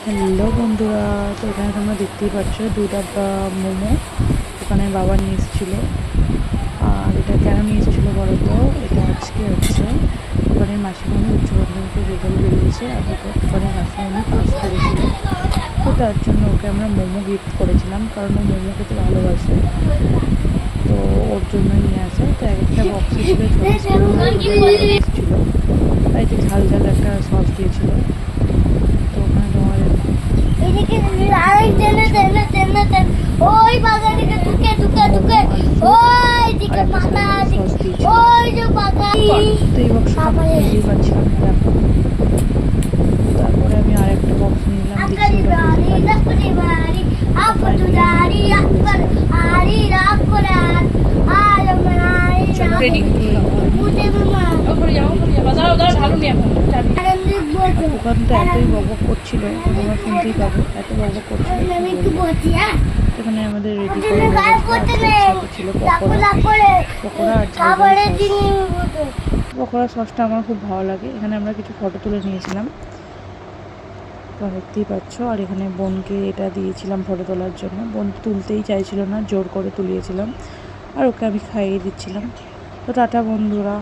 Hello বন্ধুরা, তো এখানে তোমরা দেখতেই পাচ্ছ 2 ডাব্বা মোমো ওখানে বাবা নিয়ে এসেছিলো। আর এটা কেন নিয়ে এসেছিলো বলো তো, এটা আজকে হচ্ছে ওখানে মাসিমণি উচ্চ মাধ্যমিকের রেজাল্ট বেরিয়েছে আর ওখানে মাসিমণি পাস করেছিল। তো তার জন্য ওকে আমরা মোমো গিফট করেছিলাম, কারণ ও মোমো খেতে ভালোবাসে, তো ওর জন্যই নিয়ে আসে। তো একটা বক্সে ছিল 24 এসেছিলো, তাই যে ঝাল ঝাল একটা সস দিয়েছিল। তো ওখানে তোমার তারপরে আমি আরেকটা বক্স নিলাম, দোকান তো এতই বকবক করছিল, তোমরা শুনতেই পাবে, এত বকবক করছিল। এখানে আমাদের রেডি করে ছিল পকোড়া আর পকোড়া সসটা আমার খুব ভালো লাগে। এখানে আমরা কিছু ফটো তুলে নিয়েছিলাম, তোমরা দেখতেই পাচ্ছ। আর এখানে বোনকে এটা দিয়েছিলাম ফটো তোলার জন্য, বোন তুলতেই চাইছিল না, জোর করে তুলিয়েছিলাম আর ওকে আমি খাইয়ে দিচ্ছিলাম। তো টাটা বন্ধুরা।